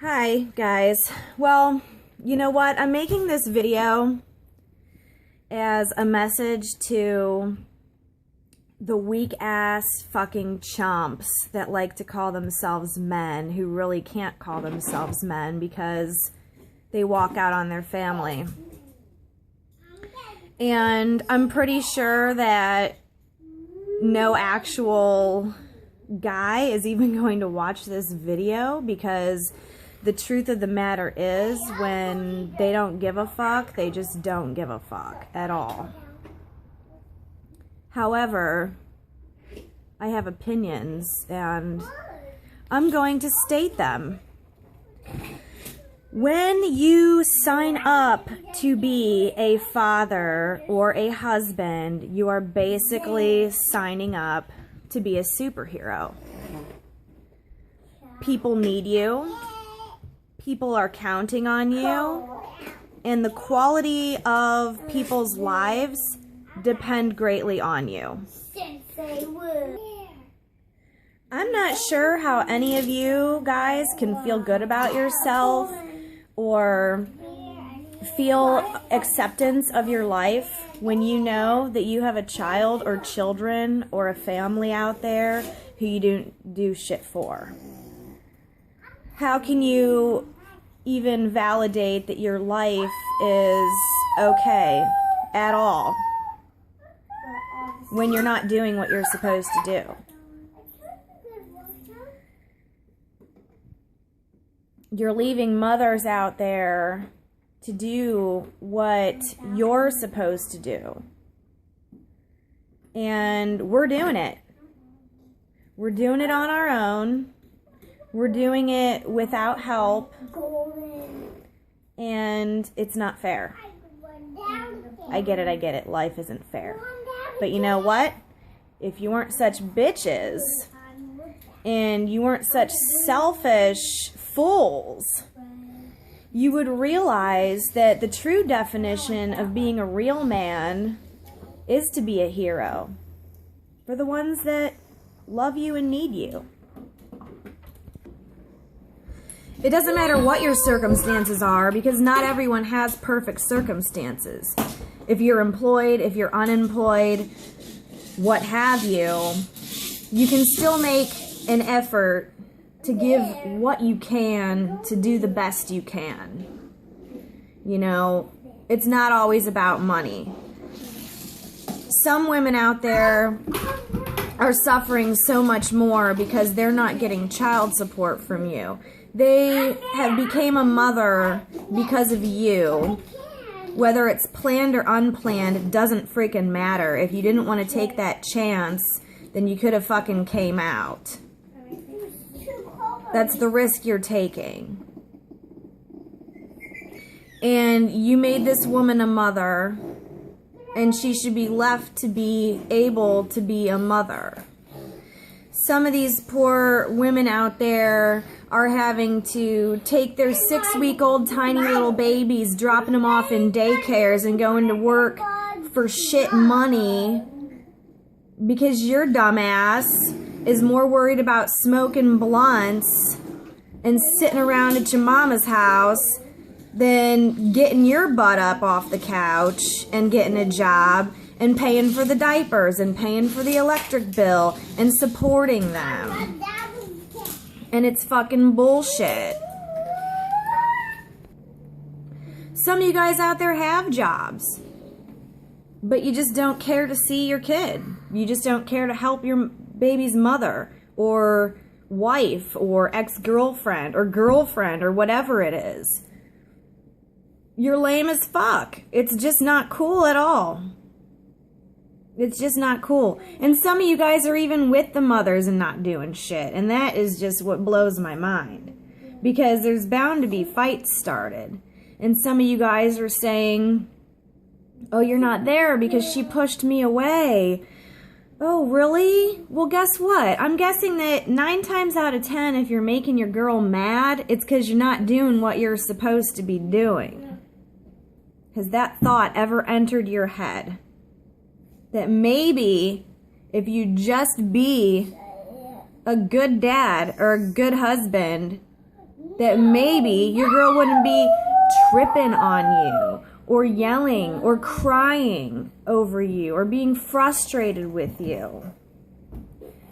Hi guys. Well, you know what? I'm making this video as a message to the weak ass fucking chumps that like to call themselves men who really can't call themselves men because they walk out on their family. And I'm pretty sure that no actual guy is even going to watch this video, because the truth of the matter is, when they don't give a fuck, they just don't give a fuck at all. However, I have opinions and I'm going to state them. When you sign up to be a father or a husband, you are basically signing up to be a superhero. People need you. People are counting on you. And the quality of people's lives depend greatly on you. I'm not sure how any of you guys can feel good about yourself or feel acceptance of your life when you know that you have a child or children or a family out there who you don't do shit for. How can you even validate that your life is okay at all when you're not doing what you're supposed to do? You're leaving mothers out there to do what you're supposed to do. And we're doing it. We're doing it on our own. We're doing it without help. And it's not fair. I get it. Life isn't fair. But you know what? If you weren't such bitches and you weren't such selfish fools, you would realize that the true definition of being a real man is to be a hero for the ones that love you and need you. It doesn't matter what your circumstances are, because not everyone has perfect circumstances. If you're employed, if you're unemployed, what have you, you can still make an effort to give what you can to do the best you can. You know, it's not always about money. Some women out there are suffering so much more because they're not getting child support from you. They have become a mother because of you. Whether it's planned or unplanned, it doesn't freaking matter. If you didn't want to take that chance, then you could have fucking came out. That's the risk you're taking. And you made this woman a mother, and she should be left to be able to be a mother. Some of these poor women out there are having to take their 6-week-old tiny little babies, dropping them off in daycares and going to work for shit money because your dumbass is more worried about smoking blunts and sitting around at your mama's house than getting your butt up off the couch and getting a job and paying for the diapers and paying for the electric bill and supporting them. And it's fucking bullshit. Some of you guys out there have jobs, but you just don't care to see your kid. You just don't care to help your baby's mother or wife or ex-girlfriend or whatever it is. You're lame as fuck. It's just not cool at all. It's just not cool. And some of you guys are even with the mothers and not doing shit. And that is just what blows my mind. Because there's bound to be fights started. And some of you guys are saying, oh, you're not there because she pushed me away. Oh, really? Well, guess what? I'm guessing that 9 times out of 10, if you're making your girl mad, it's because you're not doing what you're supposed to be doing. Has that thought ever entered your head? That maybe if you just be a good dad or a good husband, that maybe your girl wouldn't be tripping on you or yelling or crying over you or being frustrated with you.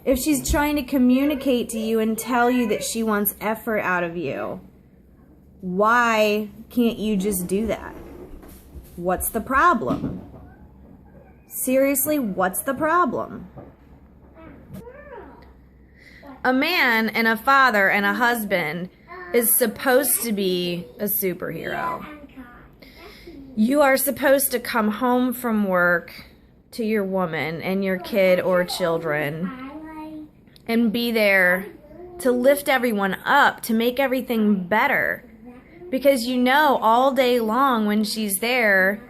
If she's trying to communicate to you and tell you that she wants effort out of you, why can't you just do that? What's the problem? Seriously, what's the problem? A man and a father and a husband is supposed to be a superhero. You are supposed to come home from work to your woman and your kid or children and be there to lift everyone up, to make everything better. Because you know all day long when she's there,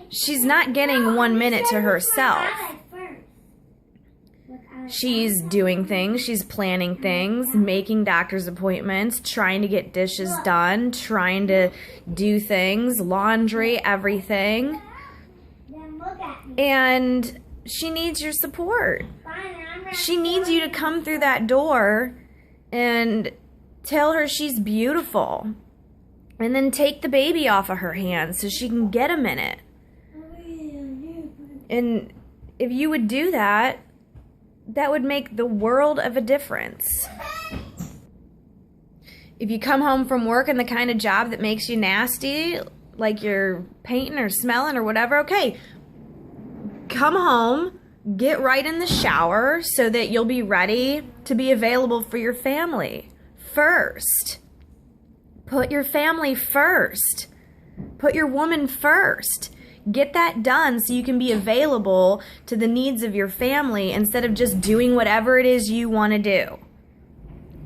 she's not getting 1 minute to herself. She's doing things, she's planning things, making doctor's appointments, trying to get dishes done, trying to do things, laundry, everything. And she needs your support. She needs you to come through that door and tell her she's beautiful. And then take the baby off of her hands so she can get a minute. And if you would do that, that would make the world of a difference. If you come home from work and the kind of job that makes you nasty, like you're painting or smelling or whatever, okay, come home, get right in the shower so that you'll be ready to be available for your family first. Put your family first. Put your woman first. Get that done so you can be available to the needs of your family instead of just doing whatever it is you want to do.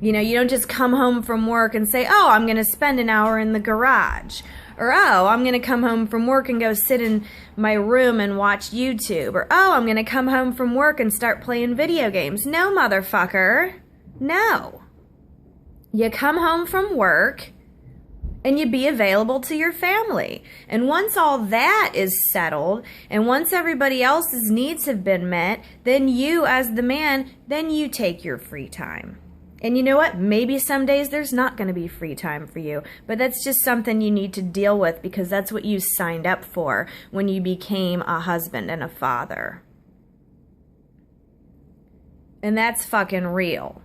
You know, you don't just come home from work and say, oh, I'm going to spend an hour in the garage. Or, oh, I'm going to come home from work and go sit in my room and watch YouTube. Or, oh, I'm going to come home from work and start playing video games. No, motherfucker. No. You come home from work and you be available to your family. And once all that is settled, and once everybody else's needs have been met, then you, as the man, then you take your free time. And you know what? Maybe some days there's not going to be free time for you, but that's just something you need to deal with because that's what you signed up for when you became a husband and a father. And that's fucking real.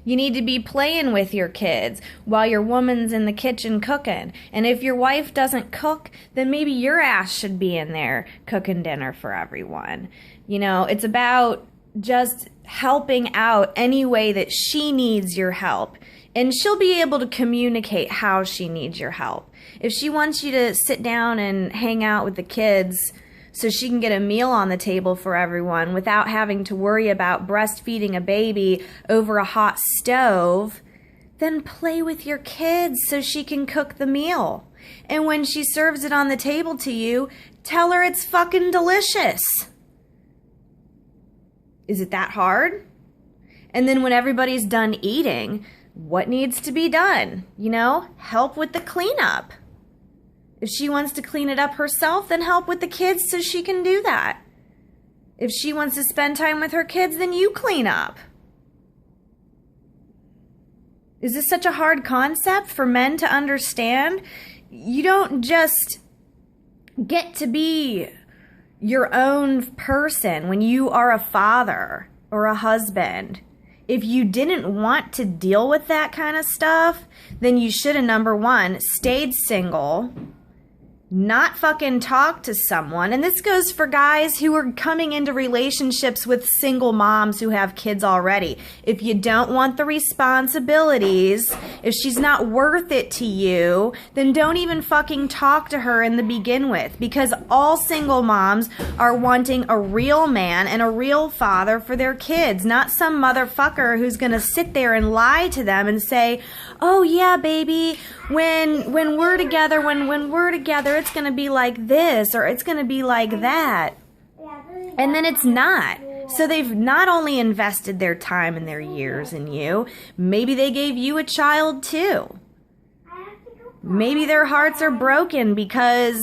You need to be playing with your kids while your woman's in the kitchen cooking. And if your wife doesn't cook, then maybe your ass should be in there cooking dinner for everyone. You know, it's about just helping out any way that she needs your help. And she'll be able to communicate how she needs your help. If she wants you to sit down and hang out with the kids so she can get a meal on the table for everyone without having to worry about breastfeeding a baby over a hot stove, then play with your kids so she can cook the meal. And when she serves it on the table to you, tell her it's fucking delicious. Is it that hard? And then when everybody's done eating, what needs to be done? You know, help with the cleanup. If she wants to clean it up herself, then help with the kids so she can do that. If she wants to spend time with her kids, then you clean up. Is this such a hard concept for men to understand? You don't just get to be your own person when you are a father or a husband. If you didn't want to deal with that kind of stuff, then you should have, number one, stayed single, not fucking talk to someone. And this goes for guys who are coming into relationships with single moms who have kids already. If you don't want the responsibilities, if she's not worth it to you, then don't even fucking talk to her in the begin with, because all single moms are wanting a real man and a real father for their kids, not some motherfucker who's gonna sit there and lie to them and say, oh yeah, baby, when we're together, when we're together, it's going to be like this or it's going to be like that. And then it's not. So they've not only invested their time and their years in you, maybe they gave you a child too. Maybe their hearts are broken because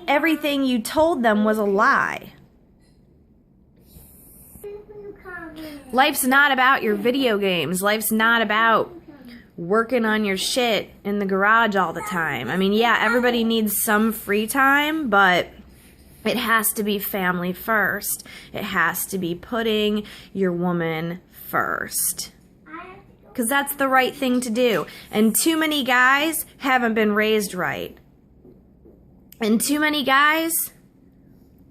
everything you told them was a lie. Life's not about your video games. Life's not about working on your shit in the garage all the time. I mean, yeah, everybody needs some free time, but it has to be family first. It has to be putting your woman first. Because that's the right thing to do. And too many guys haven't been raised right. And too many guys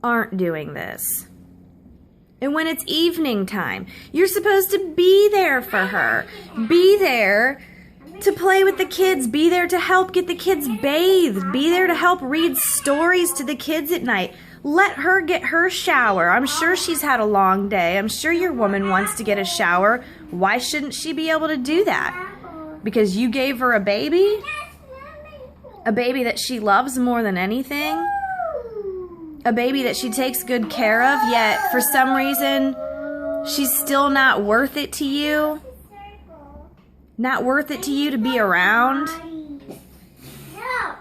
aren't doing this. And when it's evening time, you're supposed to be there for her. Be there to play with the kids. Be there to help get the kids bathed. Be there to help read stories to the kids at night. Let her get her shower. I'm sure she's had a long day. I'm sure your woman wants to get a shower. Why shouldn't she be able to do that? Because you gave her a baby? A baby that she loves more than anything? A baby that she takes good care of, yet for some reason she's still not worth it to you? Not worth it to you to be around?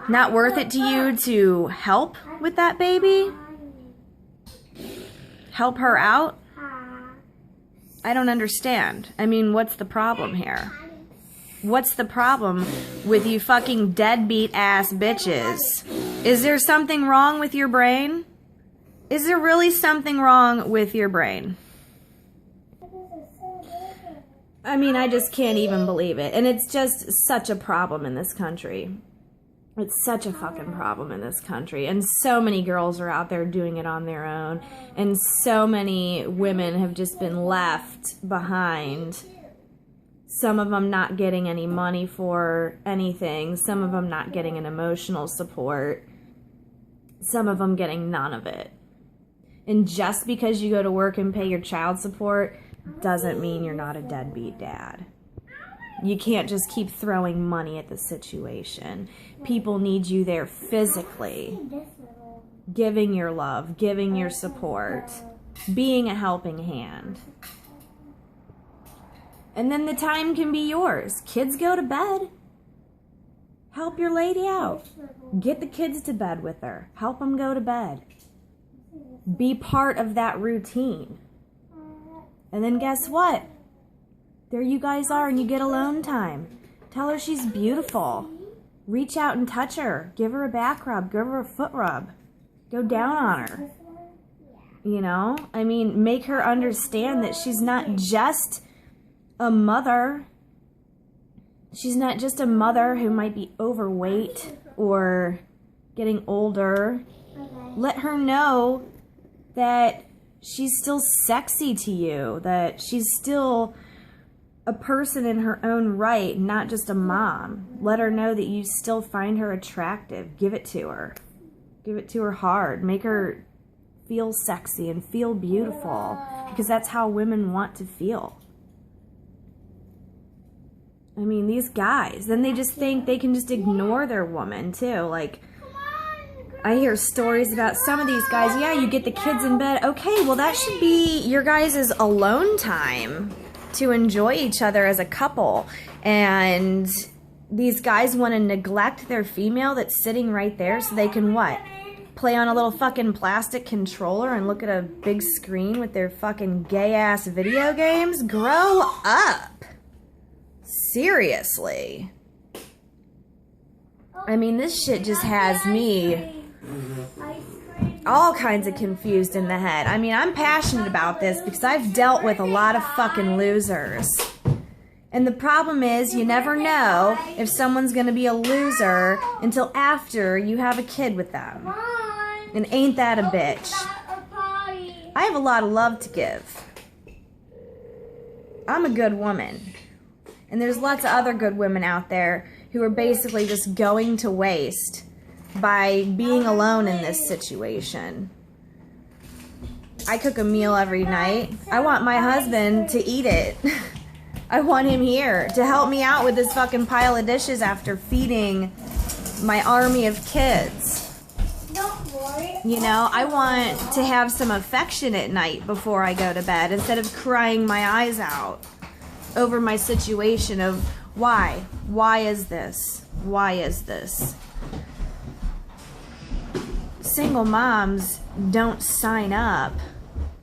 Not worth it to you to help with that baby? Help her out? I don't understand. I mean, what's the problem here? What's the problem with you fucking deadbeat ass bitches? Is there something wrong with your brain? Is there really something wrong with your brain? I mean, I just can't even believe it. And it's just such a problem in this country. It's such a fucking problem in this country. And so many girls are out there doing it on their own. And so many women have just been left behind. Some of them not getting any money for anything. Some of them not getting an emotional support. Some of them getting none of it. And just because you go to work and pay your child support doesn't mean you're not a deadbeat dad. You can't just keep throwing money at the situation. People need you there physically, giving your love, giving your support, being a helping hand. And then the time can be yours. Kids go to bed. Help your lady out. Get the kids to bed with her. Help them go to bed. Be part of that routine. And then guess what? There you guys are and you get alone time. Tell her she's beautiful. Reach out and touch her. Give her a back rub. Give her a foot rub. Go down on her. You know? I mean, make her understand that she's not just a mother. She's not just a mother who might be overweight or getting older. Let her know that she's still sexy to you, that she's still a person in her own right, not just a mom. Let her know that you still find her attractive. Give it to her. Give it to her hard. Make her feel sexy and feel beautiful, because that's how women want to feel. I mean, these guys, then they just think they can just ignore their woman too. Like, I hear stories about some of these guys. Yeah, you get the kids in bed. Okay, well, that should be your guys' alone time to enjoy each other as a couple. And these guys want to neglect their female that's sitting right there so they can what? Play on a little fucking plastic controller and look at a big screen with their fucking gay-ass video games? Grow up. Seriously. I mean, this shit just has me all kinds of confused in the head. I mean, I'm passionate about this because I've dealt with a lot of fucking losers. And the problem is, you never know if someone's gonna be a loser until after you have a kid with them. And ain't that a bitch? I have a lot of love to give. I'm a good woman. And there's lots of other good women out there who are basically just going to waste by being alone in this situation. I cook a meal every night. I want my husband to eat it. I want him here to help me out with this fucking pile of dishes after feeding my army of kids. You know, I want to have some affection at night before I go to bed instead of crying my eyes out over my situation of why? Why is this? Why is this? Single moms don't sign up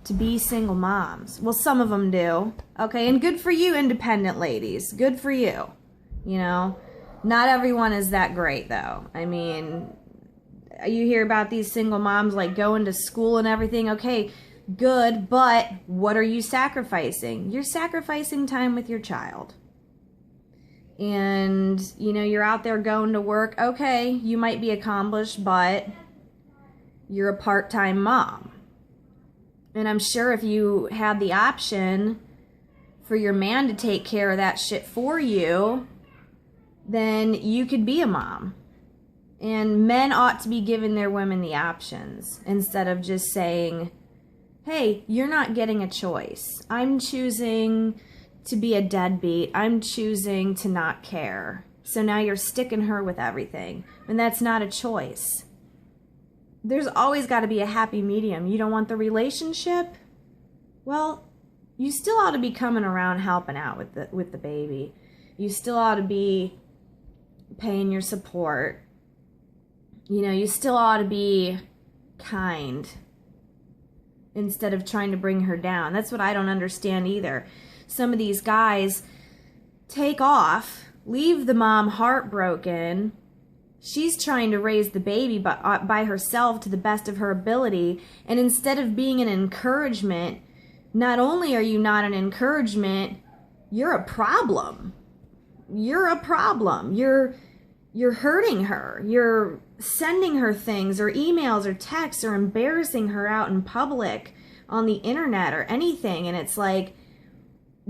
to be single moms. Well, some of them do. Okay, and good for you, independent ladies. Good for you. You know, not everyone is that great, though. I mean, you hear about these single moms, like, going to school and everything. Okay, good, but what are you sacrificing? You're sacrificing time with your child. And, you know, you're out there going to work. Okay, you might be accomplished, but you're a part-time mom. And I'm sure if you had the option for your man to take care of that shit for you, then you could be a mom. And men ought to be giving their women the options instead of just saying, hey, you're not getting a choice. I'm choosing to be a deadbeat. I'm choosing to not care. So now you're sticking her with everything. And that's not a choice. There's always got to be a happy medium. You don't want the relationship? Well, you still ought to be coming around helping out with the baby. You still ought to be paying your support. You know, you still ought to be kind instead of trying to bring her down. That's what I don't understand either. Some of these guys take off, leave the mom heartbroken. She's trying to raise the baby by herself to the best of her ability. And instead of being an encouragement, not only are you not an encouragement, you're a problem. You're a problem. You're hurting her. You're sending her things or emails or texts or embarrassing her out in public on the internet or anything. And it's like,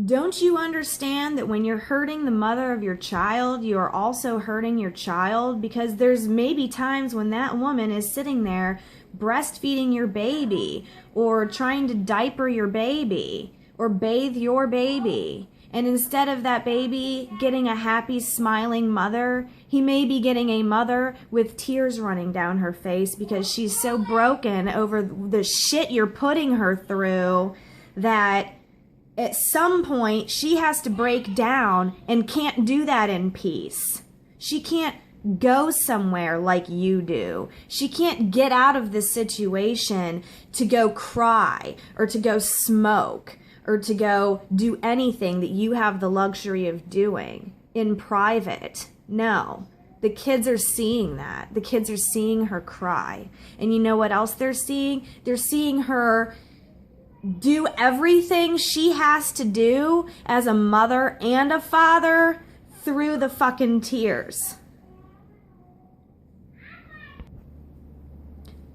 don't you understand that when you're hurting the mother of your child, you are also hurting your child? Because there's maybe times when that woman is sitting there breastfeeding your baby or trying to diaper your baby or bathe your baby. And instead of that baby getting a happy, smiling mother, he may be getting a mother with tears running down her face because she's so broken over the shit you're putting her through that at some point, she has to break down and can't do that in peace. She can't go somewhere like you do. She can't get out of this situation to go cry or to go smoke or to go do anything that you have the luxury of doing in private. No. The kids are seeing that. The kids are seeing her cry. And you know what else they're seeing? They're seeing her do everything she has to do as a mother and a father through the fucking tears.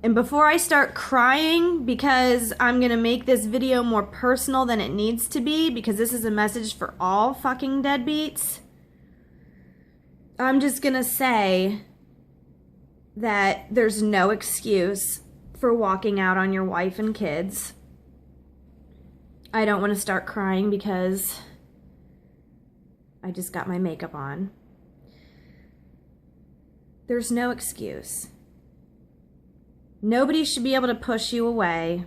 And before I start crying, because I'm gonna make this video more personal than it needs to be, because this is a message for all fucking deadbeats, I'm just gonna say that there's no excuse for walking out on your wife and kids. I don't want to start crying because I just got my makeup on. There's no excuse. Nobody should be able to push you away.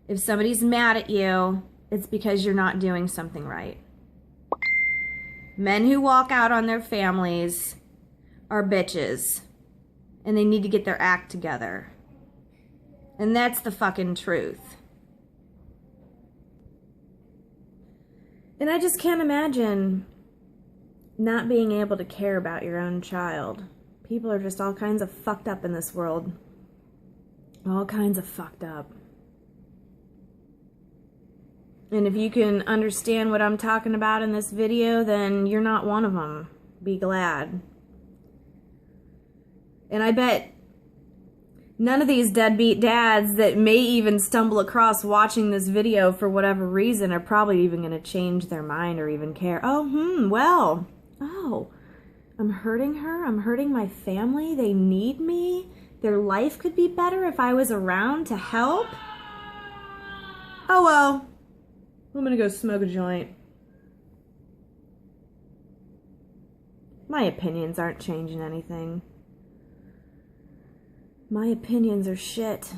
If somebody's mad at you, it's because you're not doing something right. Men who walk out on their families are bitches, and they need to get their act together. And that's the fucking truth. And I just can't imagine not being able to care about your own child. People are just all kinds of fucked up in this world. All kinds of fucked up. And if you can understand what I'm talking about in this video, then you're not one of them. Be glad. And I bet none of these deadbeat dads that may even stumble across watching this video for whatever reason are probably even going to change their mind or even care. Oh, I'm hurting her. I'm hurting my family. They need me. Their life could be better if I was around to help. Oh, well, I'm going to go smoke a joint. My opinions aren't changing anything. My opinions are shit.